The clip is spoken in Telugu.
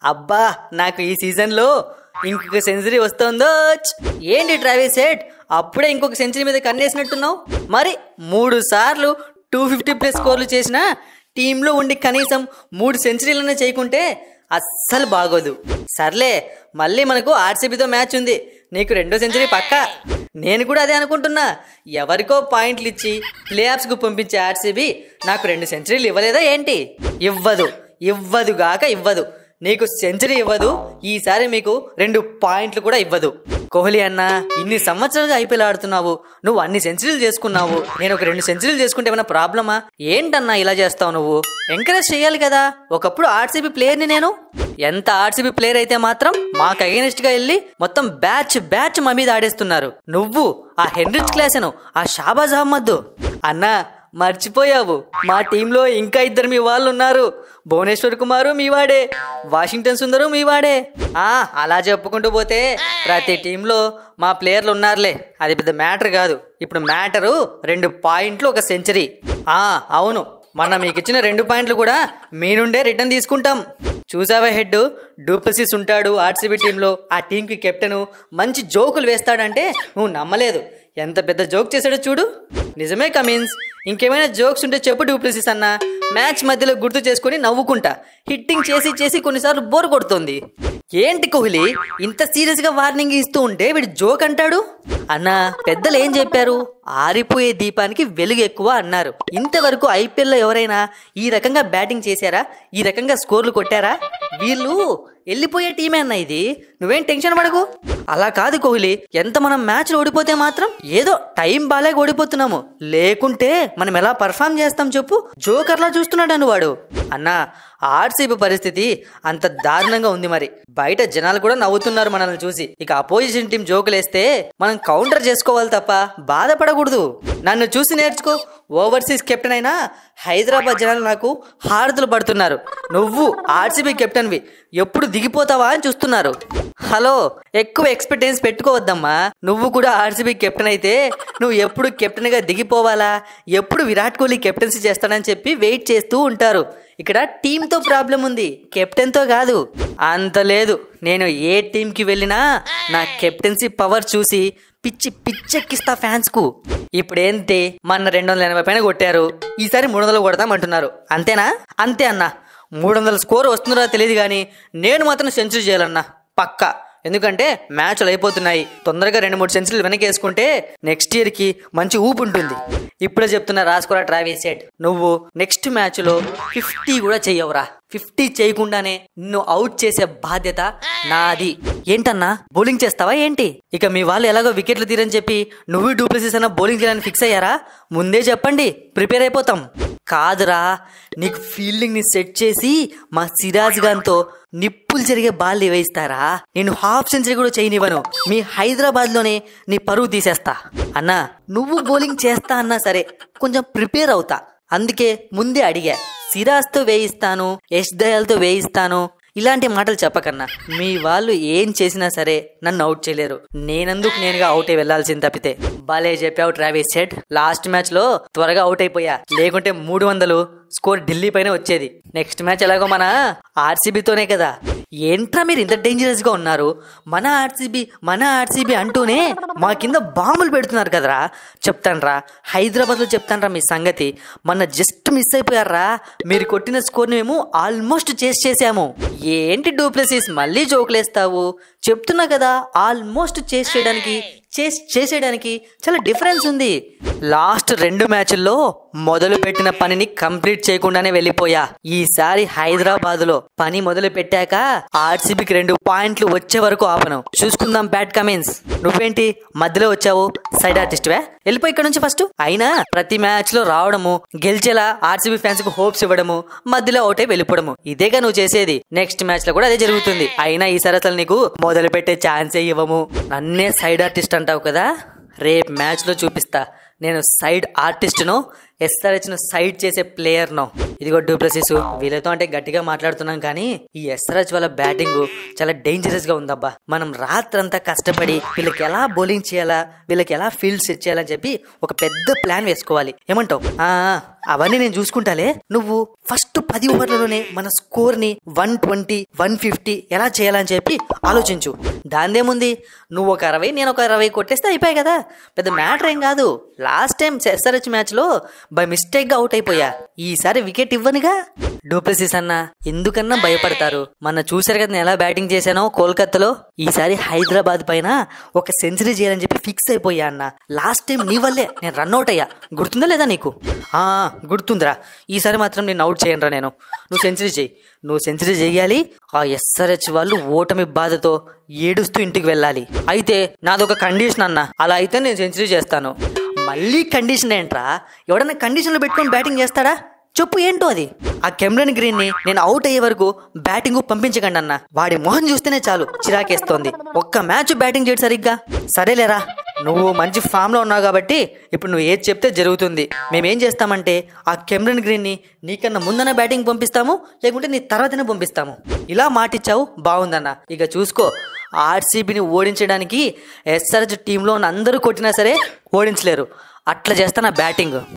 అబ్బా నాకు ఈ సీజన్లో ఇంకొక సెంచరీ వస్తుందో. ఏంటి ట్రావిస్ హెడ్, అప్పుడే ఇంకొక సెంచరీ మీద కన్నేసినట్టున్నావు? మరి 3 సార్లు 250+ స్కోర్లు చేసిన టీంలో ఉండి కనీసం 3 సెంచరీలనే చేయకుంటే అస్సలు బాగోదు. సర్లే, మళ్ళీ మనకు ఆర్సీబీతో మ్యాచ్ ఉంది, నీకు 2వ సెంచరీ పక్కా. నేను కూడా అదే అనుకుంటున్నా. ఎవరికో పాయింట్లు ఇచ్చి ప్లే ఆఫ్స్కు పంపించే ఆర్సీబీ నాకు 2 సెంచరీలు ఇవ్వలేదా ఏంటి? ఇవ్వదు. నీకు సెంచరీ ఇవ్వదు, ఈసారి మీకు 2 పాయింట్లు కూడా ఇవ్వదు. కోహ్లీ అన్న, ఇన్ని సంవత్సరాలుగా ఐపీఎల్ ఆడుతున్నావు, నువ్వు అన్ని సెంచరీలు చేసుకున్నావు, నేను ఒక 2 సెంచరీలు చేసుకుంటే ఏమైనా ప్రాబ్లమా? ఏంటన్నా ఇలా చేస్తావు? నువ్వు ఎంకరేజ్ చేయాలి కదా. ఒకప్పుడు ఆర్సీబీ ప్లేయర్ని నేను. ఎంత ఆర్సీబీ ప్లేయర్ అయితే మాత్రం మాకు అగైనెస్ట్ గా వెళ్ళి మొత్తం బ్యాచ్ మా మీద ఆడేస్తున్నారు. నువ్వు ఆ హెన్రిచ్ క్లాసెను, ఆ షాబాజ్ అహ్మద్ అన్నా మర్చిపోయావు, మా టీంలో ఇంకా 2 మీ వాళ్ళు ఉన్నారు. భువనేశ్వర్ కుమారు మీవాడే, వాషింగ్టన్ సుందరు మీవాడే. అలా చెప్పుకుంటూ పోతే ప్రతి టీంలో మా ప్లేయర్లు ఉన్నారులే, అది పెద్ద మ్యాటర్ కాదు. ఇప్పుడు మ్యాటరు 2 పాయింట్లు, 1 సెంచరీ. అవును, మొన్న మీకు ఇచ్చిన 2 పాయింట్లు కూడా మీ నుండే రిటర్న్ తీసుకుంటాం. చూసావా హెడ్, డూప్లెసిస్ ఉంటాడు ఆర్సీబీ టీంలో, ఆ టీంకి కెప్టెను, మంచి జోకులు వేస్తాడంటే నువ్వు నమ్మలేదు. ఎంత పెద్ద జోక్ చేశాడో చూడు. నిజమే కమిన్స్, ఇంకేమైనా జోక్స్ ఉంటే చెప్పు డూప్లెసిస్ అన్న. మ్యాచ్ మధ్యలో గుర్తు చేసుకుని నవ్వుకుంటా. హిట్టింగ్ చేసి కొన్నిసార్లు బోర్ కొడుతుంది. ఏంటి కోహ్లీ ఇంత సీరియస్ గా వార్నింగ్ ఇస్తూ ఉంటే వీడు జోక్ అంటాడు? అన్నా, పెద్దలు ఏం చెప్పారు? ఆరిపోయే దీపానికి వెలుగు ఎక్కువ అన్నారు. ఇంతవరకు ఐపీఎల్లో ఎవరైనా ఈ రకంగా బ్యాటింగ్ చేశారా? ఈ రకంగా స్కోర్లు కొట్టారా? వీళ్ళు వెళ్ళిపోయే టీమే అన్న ఇది. నువ్వేం టెన్షన్ పడకు. అలా కాదు కోహ్లీ, ఎంత మనం మ్యాచ్లో ఓడిపోతే మాత్రం ఏదో టైం బాలేక ఓడిపోతున్నాము, లేకుంటే మనం ఎలా పర్ఫామ్ చేస్తాం చెప్పు? జోకర్లా చూస్తున్నాడు వాడు. అన్నా, ఆర్సీబీ పరిస్థితి అంత దారుణంగా ఉంది. మరి బయట జనాలు కూడా నవ్వుతున్నారు మనల్ని చూసి. ఇక అపోజిషన్ టీం జోకులేస్తే మనం కౌంటర్ చేసుకోవాలి తప్ప బాధపడకూడదు. నన్ను చూసి నేర్చుకో. ఓవర్సీస్ కెప్టెన్ అయినా హైదరాబాద్ జనాలు నాకు హారతులు పడుతున్నారు. నువ్వు ఆర్సీబీ కెప్టెన్వి, ఎప్పుడు దిగిపోతావా అని చూస్తున్నారు. హలో, ఎక్కువ ఎక్స్పెక్టేషన్స్ పెట్టుకోవద్దమ్మా. నువ్వు కూడా ఆర్సీబీ కెప్టెన్ అయితే నువ్వు ఎప్పుడు కెప్టెన్ గా దిగిపోవాలా, ఎప్పుడు విరాట్ కోహ్లీ కెప్టెన్సీ చేస్తాడని చెప్పి వెయిట్ చేస్తూ ఉంటారు. ఇక్కడ టీంతో ప్రాబ్లం ఉంది, కెప్టెన్తో కాదు. అంత లేదు, నేను ఏ టీంకి వెళ్ళినా నా కెప్టెన్సీ పవర్ చూసి పిచ్చెక్కిస్తా ఫ్యాన్స్ కు. ఇప్పుడేంటి, మొన్న 280 పైన కొట్టారు, ఈసారి 300 కొడతాం అంటున్నారు. అంతేనా? అంతే అన్నా. 300 స్కోర్ వస్తుందో తెలియదు కానీ నేను మాత్రం సెంచరీ చేయాలన్నా పక్కా. ఎందుకంటే మ్యాచ్లు అయిపోతున్నాయి, తొందరగా 2-3 సెంచరీలు వెనకేసుకుంటే నెక్స్ట్ ఇయర్కి మంచి ఊపు ఉంటుంది. ఇప్పుడే చెప్తున్నా, రాసుకోరా ట్రావిస్ హెడ్, నువ్వు నెక్స్ట్ మ్యాచ్లో 50 కూడా చెయ్యవురా. 50 చేయకుండానే నిన్ను అవుట్ చేసే బాధ్యత నాది. ఏంటన్నా, బౌలింగ్ చేస్తావా ఏంటి? ఇక మీ వాళ్ళు ఎలాగో వికెట్లు తీరని చెప్పి నువ్వు డూప్లెసిస్ అన్న బౌలింగ్ చేయాలని ఫిక్స్ అయ్యారా? ముందే చెప్పండి, ప్రిపేర్ అయిపోతాం. కాదురా, నీకు ఫీల్డింగ్ ని సెట్ చేసి మా సిరాజ్ గాన్తో నిప్పులు జరిగే బాల్ వేయిస్తారా? నేను హాఫ్ సెంచరీ కూడా చేయనివ్వను. మీ హైదరాబాద్ లోనే నీ పరువు తీసేస్తా. అన్నా, నువ్వు బౌలింగ్ చేస్తా అన్నా సరే కొంచెం ప్రిపేర్ అవుతా, అందుకే ముందే అడిగా. సిరాజ్తో వేయిస్తాను, యష్ దయాల్తో వేయిస్తాను ఇలాంటి మాటలు చెప్పకన్నా. మీ వాళ్ళు ఏం చేసినా సరే నన్ను అవుట్ చేయలేరు. నేనందుకు నేనుగా అవుట్ అయి వెళ్లాల్సింది తప్పితే. బాలే చెప్పావు ట్రావిస్ హెడ్. లాస్ట్ మ్యాచ్ లో త్వరగా అవుట్ అయిపోయా, లేకుంటే 300 స్కోర్ ఢిల్లీ పైన వచ్చేది. నెక్స్ట్ మ్యాచ్ ఎలాగో మన ఆర్సీబీతోనే కదా. ఏంట్రా మీరు ఇంత డేంజరస్ గా ఉన్నారు? మన ఆర్సీబీ అంటూనే మా కింద బాంబులు పెడుతున్నారు కదరా. చెప్తాన్రా, హైదరాబాద్ లో చెప్తాన్రా మీ సంగతి. మొన్న జస్ట్ మిస్ అయిపోయారా. మీరు కొట్టిన స్కోర్ మేము ఆల్మోస్ట్ చేసాము. ఏంటి డూప్లెసిస్ మళ్ళీ జోకులేస్తావు? చెప్తున్నా కదా, ఆల్మోస్ట్ చేసేయడానికి చాలా డిఫరెన్స్ ఉంది. లాస్ట్ 2 మ్యాచ్ల్లో మొదలు పెట్టిన పనిని కంప్లీట్ చేయకుండానే వెళ్ళిపోయా. ఈసారి హైదరాబాద్ లో పని మొదలు పెట్టాక ఆర్సీబీకి 2 పాయింట్లు వచ్చే వరకు ఆపను. చూసుకుందాం బ్యాట్ కమిన్స్. నువ్వేంటి మధ్యలో వచ్చావు? సైడ్ ఆర్టిస్ట్ వే, వెళ్ళిపోయి ఇక్కడ నుంచి ఫస్ట్. అయినా ప్రతి మ్యాచ్ లో రావడము, గెలిచేలా ఆర్సీబీ ఫ్యాన్స్ కు హోప్స్ ఇవ్వడము, మధ్యలో అవుట్ అయి వెళ్ళిపోవడము, ఇదేగా నువ్వు చేసేది. నెక్స్ట్ మ్యాచ్ లో కూడా అదే జరుగుతుంది. అయినా ఈసారి అసలు నీకు మొదలు పెట్టే ఛాన్సే ఇవ్వము. నన్నే సైడ్ ఆర్టిస్ట్ అంటావు కదా, రేపు మ్యాచ్ లో చూపిస్తా నేను సైడ్ ఆర్టిస్ట్ను ఎస్ఆర్హెచ్ ను సైడ్ చేసే ప్లేయర్ నో. ఇదిగో డూప్లెసిస్, వీళ్ళతో అంటే గట్టిగా మాట్లాడుతున్నాం కానీ ఈ ఎస్ఆర్హెచ్ వాళ్ళ బ్యాటింగ్ చాలా డేంజరస్ గా ఉందబ్బా. మనం రాత్రంతా కష్టపడి వీళ్ళకి ఎలా బౌలింగ్ చేయాలా, వీళ్ళకి ఎలా ఫీల్డ్ సెట్ చేయాలని చెప్పి ఒక పెద్ద ప్లాన్ వేసుకోవాలి. ఏమంటావు? అవన్నీ నేను చూసుకుంటాలే. నువ్వు ఫస్ట్ 10 ఓవర్లలోనే మన స్కోర్ ని 120, 150 ఎలా చేయాలని చెప్పి ఆలోచించు. దాందేముంది, నువ్వు ఒక 60 నేను ఒక 60 కొట్టేస్తే అయిపోయాయి కదా, పెద్ద మ్యాటర్ ఏం కాదు. లాస్ట్ టైం ఎస్ఆర్హెచ్ మ్యాచ్ లో బై మిస్టేక్ గా అవుట్ అయిపోయా, ఈసారి వికెట్ ఇవ్వనుగా. డూప్లెసిస్ అన్న ఎందుకన్నా భయపడతారు? మన చూసారు కదా నేను ఎలా బ్యాటింగ్ చేశానో కోల్కతాలో. ఈసారి హైదరాబాద్ పైన ఒక సెంచరీ చేయాలని చెప్పి ఫిక్స్ అయిపోయా అన్న. లాస్ట్ టైం నీ వల్లే నేను రన్అట్ అయ్యా, గుర్తుందా లేదా నీకు? గుర్తుందిరా. ఈసారి మాత్రం నేను అవుట్ చేయనురా నేను. నువ్వు సెంచరీ చెయ్యి, నువ్వు సెంచరీ చెయ్యాలి. ఆ ఎస్ఆర్హెచ్ వాళ్ళు ఓటమి బాధతో ఏడుస్తూ ఇంటికి వెళ్ళాలి. అయితే నాదొక కండిషన్ అన్న, అలా అయితే నేను సెంచరీ చేస్తాను. మళ్ళీ కండిషన్ ఏంట్రా? ఎవడన్నా కండిషన్లో పెట్టుకొని బ్యాటింగ్ చేస్తాడా? చెప్పు ఏంటో అది. ఆ కెమ్రన్ గ్రీన్ ని నేను అవుట్ అయ్యే వరకు బ్యాటింగ్ పంపించకండి అన్న. వాడి మొహం చూస్తేనే చాలు చిరాకేస్తోంది. ఒక్క మ్యాచ్ బ్యాటింగ్ చేయడు సరిగ్గా. సరేలేరా, నువ్వు మంచి ఫామ్ లో ఉన్నావు కాబట్టి ఇప్పుడు నువ్వు ఏది చెప్తే జరుగుతుంది. మేమేం చేస్తామంటే ఆ కెమ్రన్ గ్రీన్ ని నీకన్నా ముందనే బ్యాటింగ్ పంపిస్తాము, లేకుంటే నీ తర్వాతనే పంపిస్తాము. ఇలా మాటిచ్చావు, బాగుందన్న. ఇక చూసుకో, ఆర్సీబీని ఓడించడానికి ఎస్ఆర్హెచ్ టీంలో ఉన్న అందరూ కొట్టినా సరే ఓడించలేరు. అట్లా చేస్తా నా బ్యాటింగ్.